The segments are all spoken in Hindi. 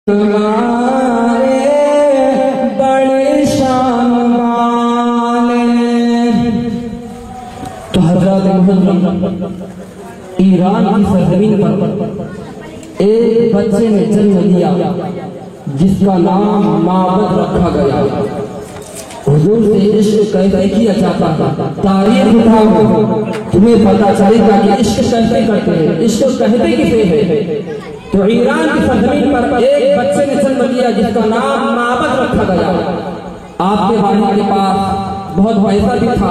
तुम्हारे बड़े शान वाले। तो हज़रत ईरान की सरजमीन पर एक बच्चे ने जन्म लिया जिसका नाम माबद रखा गया। हुजूर से इश्क कैसे किया जाता है तारीख उठाओ, तुम्हें पता चलेगा कि इश्क कैसे करते हैं, इश्क कहते किसे है। तो ईरान की सरजमीन पर एक बच्चे ने जन्म लिया जिसका नाम माबद रखा गया। आपके वालिद के पास बहुत पैसा भी था,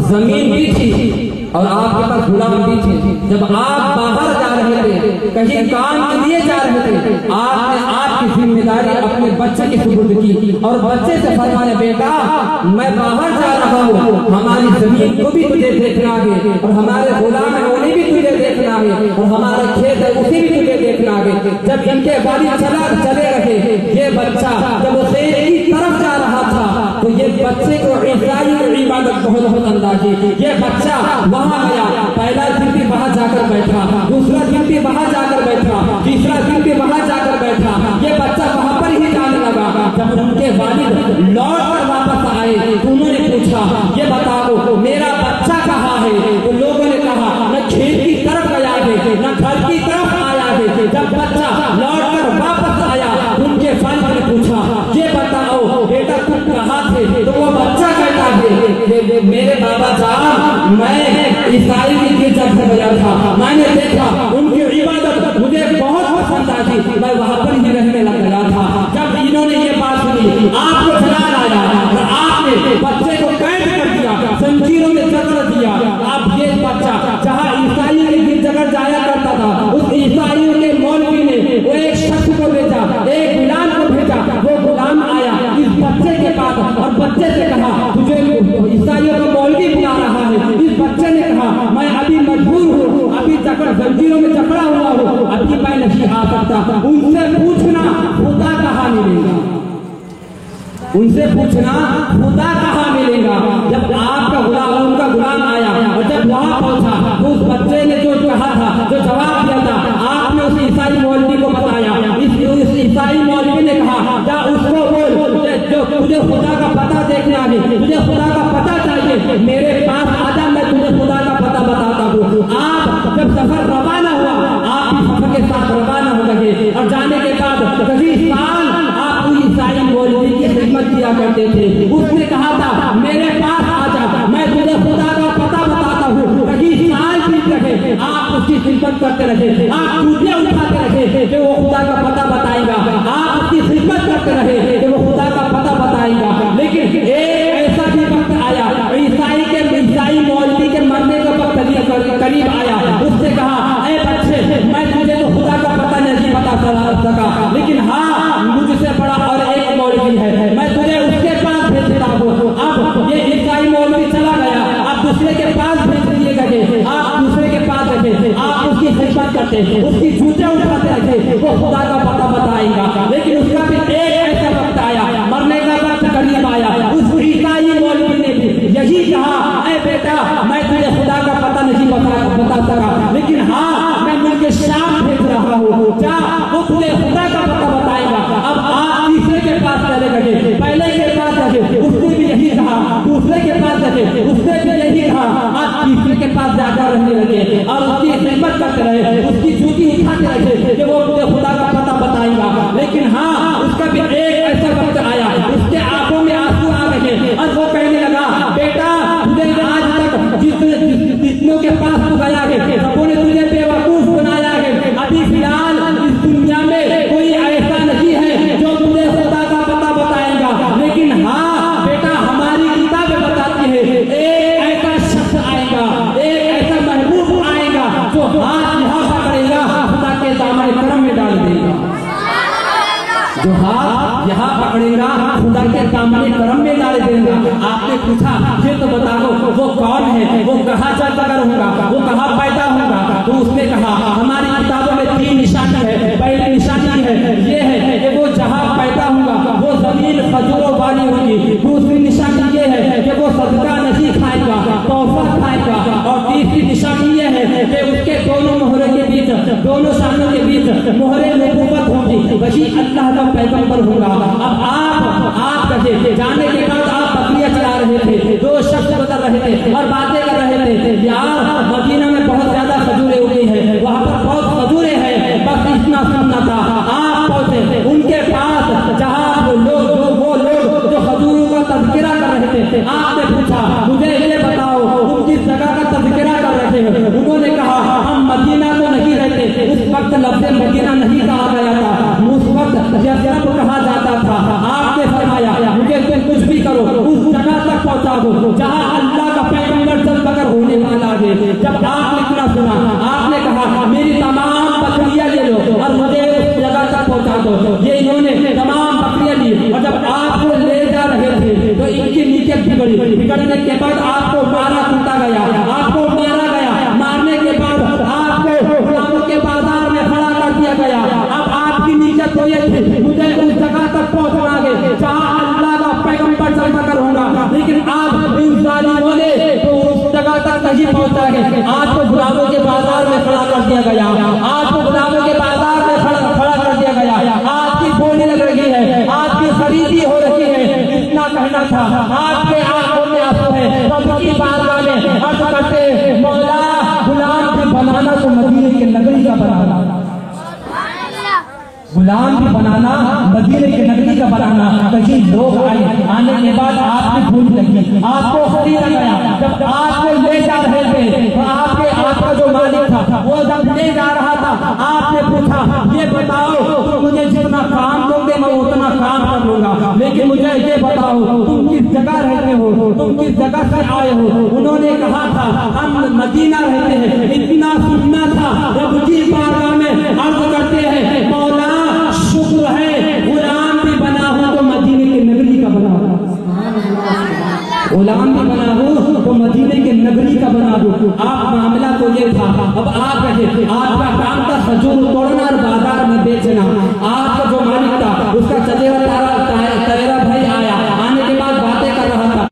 जमीन भी थी और आपके पास गुलाम भी थे। जब आप बाहर जा रहे थे, कहीं काम के लिए जा रहे थे, आपने आपकी जिम्मेदारी अपने बच्चे की सुपुर्द की और बच्चे से फरमाया, बेटा मैं बाहर जा रहा हूँ, हमारी जमीन को भी तुझे देखना है और हमारे गुलाम है उन्हें भी तुझे देखना है और हमारा खेत है उसे भी तुझे देखना है। जब इनके वालिद चले रहे, ये बच्चा जब वो शेर की तरफ जा रहा था तो ये बच्चे को इस्राइल की इबादत बहुत अंदाजी। ये बच्चा वहां गया, पहला दिन भी वहां जाकर बैठा, दूसरा दिन भी वहां जाकर बैठा, तीसरा दिन भी वहां जाकर बैठा। ये बच्चा वहां पर ही जाने लगा। जब उनके वालिद लौट कर वापस आए तो उन्होंने पूछा, ये बताओ मेरा बच्चा कहाँ है। तो लोगों ने कहा न खेत की तरफ गया है न घर की तरफ आया है। जब बच्चा लौट कर वापस आया उनके वालिद ने पूछा, ये बताओ बेटा तुम कहाँ थे। तो वो बच्चा कहता है, मेरे बाबा जान मैं ईसाई की गिरजाघर में गया था, मैंने देखा उनकी इबादत मुझे बहुत पसंद आई, मैं वहां पर ही रहने लग गया था। जब इन्होंने ये बात सुनी आपको ख्याल आया और आपने बच्चे को कैद कर दिया, जंजीरों में जकड़ दिया। अब ये बच्चा जहाँ ईसाई की गिरजाघर जाया करता था, उस ईसाइयों के मौलवी ने वो एक शख्स को भेजा, एक गुलाम को भेजा। वो गुलाम आया इस बच्चे के पास और बच्चे से कहा, तुझे ईसाइयों का मौलवी बुला रहा है। इस बच्चे ने कहा, मैं अभी मजबूर हूँ, अभी जंजीरों में जकड़ा हुआ हूँ, अभी मैं नहीं आ सकता। उनसे पूछना खुदा कहाँ मिलेगा, उनसे पूछना खुदा कहाँ मिलेगा। जब आपका गुलाम उनका गुलाम आया और जब वहां पहुंचा तो उस बच्चे ने जो कहा था, जो जवाब दिया था, आपने उस ईसाई मौलवी को बताया। इस ईसाई मौलवी ने कहा, जा उसको बोल जो तुझे खुदा का पता देखना है, तुझे खुदा का पता चाहिए, मेरे पास आजा, मैं तुझे खुदा का पता बताता हूँ। आप जब सफर रवाना हुआ, आप इस सफर के साथ रवाना हो गए और जाने के बाद कभी साल आप ईसाई मौलवी की खिदमत किया करते थे। उसने कहा था, मेरे पास आजा, मैं तुझे खुदा का पता बताता हूँ। कभी साल बीत रहे, आप उसकी खिदमत करते रहे, आप दूसरे उठाते रहे कि वो खुदा का पता बताएगा, आप उसकी खिदमत करते रहे कि वो खुदा का पता बताएगा। लेकिन एक ऐसा भी वक्त आया, ईसाई मौलवी के मरने का वक्त करीब आया। उसने कहा, ऐ बच्चे मैं तुझे तो खुदा का पता नहीं बता सका, लेकिन हाँ मुझसे बड़ा और एक मौलवी है, मैं तुझे उसके पास भेजता हूँ। अब ये ईसाई मौलवी चला गया, आप दूसरे के पास भेज दिए गए, आप दूसरे के पास रखे, आप उसकी खिदमत करते, उसकी जूते उठाते रखे, वो खुदा का पता बताएगा। लेकिन उसका भी एक ऐसा वक्त आया, मरने का वक्त करीब आया, उस ईसाई मौलवी ने भी यही कहा, ऐ बेटा मैं तुझे खुदा का पता नहीं बता सका, लेकिन हाँ मैं मुझे शाम भेज रहा हूँ, क्या वो तुझे खुदा का पता बताएगा। अब आप तीसरे के पास चले गए, पहले के पास रहे, उसने भी यही कहा, दूसरे के पास रहे, उसने भी यही कहा, आप तीसरे के पास जाकर रहने लगे और उसकी खिदमत करते रहे, उसकी जूती उठाते रहे कि वो मुझे खुदा का पता बताएगा। लेकिन हाँ उसका भी एक ऐसा वक्त आया, उसके आंखों में आंसू आ गए और वो कहने लगा, बेटा तुझे आज तक जितनों के पास तू गया है सबों ने तुझे बेवकूफ बनाया है। अभी फिलहाल इस दुनिया में कोई ऐसा नहीं है जो तुझे खुदा का पता बताएगा, लेकिन हाँ बेटा हमारी किताबें बताती है एक ऐसा शख्स आएगा, एक ऐसा महबूब आएगा जो हाथ यहाँ पकड़ेगा, खुदा के दामन करम में डाल देगा, जो हाथ यहाँ पकड़ेगा खुदा के सामने करम में डाल देगा। आपने पूछा ये तो बताओ वो कौन है, वो कहाँ चलकर होगा, वो कहाँ पैदा होगा। तो उसने कहा, हमारी किताबों में 3 निशानी है। पहली निशानी है ये है कि वो जहाँ पैदा होगा वो जमीन खजूरों वाली होगी। दूसरी निशानी ये है कि वो सदका नहीं खाएगा, तोहफा खाएगा। और तीसरी निशानी यह है कि उसके दोनों मोहरे के बीच, दोनों शानों के बीच मोहरे नबूवत होगी, वही अल्लाह का पैगंबर होगा। अब आप कहे जाने के बाद आप बकरियां चला रहे थे, दो शख्स गुजर रहे थे और बातें कर रहे थे, यार मदीना में बहुत ज्यादा खजूरें उगी है, वहाँ पर बहुत खजूरें हैं, बस इतना सुनना था। आप पहुंचे उनके पास जहाँ वो लोग जो खजूरों का तज़किरा कर रहे थे, आपने पूछा मुझे ये बताओ तुम किस जगह का तज़किरा कर रहे थे? उन्होंने कहा हम मदीना तो नहीं रहते, उस वक्त लफ्ज़ मदीना नहीं कहा गया था, उस वक्त यस्रब कहा जाता था। आपने फरमाया मुझे तुम कुछ भी करो उस जगह तक पहुंचा दो जहाँ अल्लाह का पैगंबर जल्द होने वाला है। जब आपने इतना सुना, आपने कहा मेरी तमाम बकरियां ले लो और मुझे उस जगह तक पहुंचा दो। ये इन्होंने तमाम बकरियां ली और जब आपको ले जा रहे थे तो इनकी नीयत बिगड़ने के बाद आपको मारा कूटा गया, आपको मारा गया, मारने के बाद आपको गुलामों के बाजार में खड़ा कर दिया गया। अब आपकी नीयत तो ये थी मुझे उस जगह तक पहुंचना है जहाँ अल्लाह का पैगंबर जलकर होगा, लेकिन आप इन जालिमों ने तो उस जगह तक नहीं पहुंचा है। आपको गुलामों के बाजार में खड़ा कर दिया गया, आपको गुलामों के बाजार में खड़ा कर दिया गया, आपकी बोली लग रही है, आपकी खरीदी हो रही है। इतना कहना था, आपके आंखों में आंसू है, सबकी बारगाह में अर्ज करते मौला गुलाम भी बनाना तो मदीने के नगरी का बनाना, गुलाम भी बनाना मदीने के नगरी का बनाना। कहीं लोग आने के बाद आपकी भूल लगी, आपको खरीदा गया, जब आपको ले जा रहे थे तो आपका जो मालिक था वो जब ले जा रहा था आपने पूछा ये बताओ तुम मुझे जितना काम दोगे मैं उतना काम कर लूंगा, लेकिन मुझे ये बताओ तुम किस जगह रहते हो, तुम किस जगह से आए हो? उन्होंने कहा था हम मदीना रहते हैं। इतना सुनना था, रब की बारगाह में अर्ज करते हैं मौला शुक्र है गुलाम भी बना हो तो मदीने के नगरी का बना हो, गुलाम भी बना हो तो मदीने के नगरी का बना दो। आप मामला तो ये था। अब आप कहे आपका काम था खजूर तोड़ना और बाजार में बेचना, आप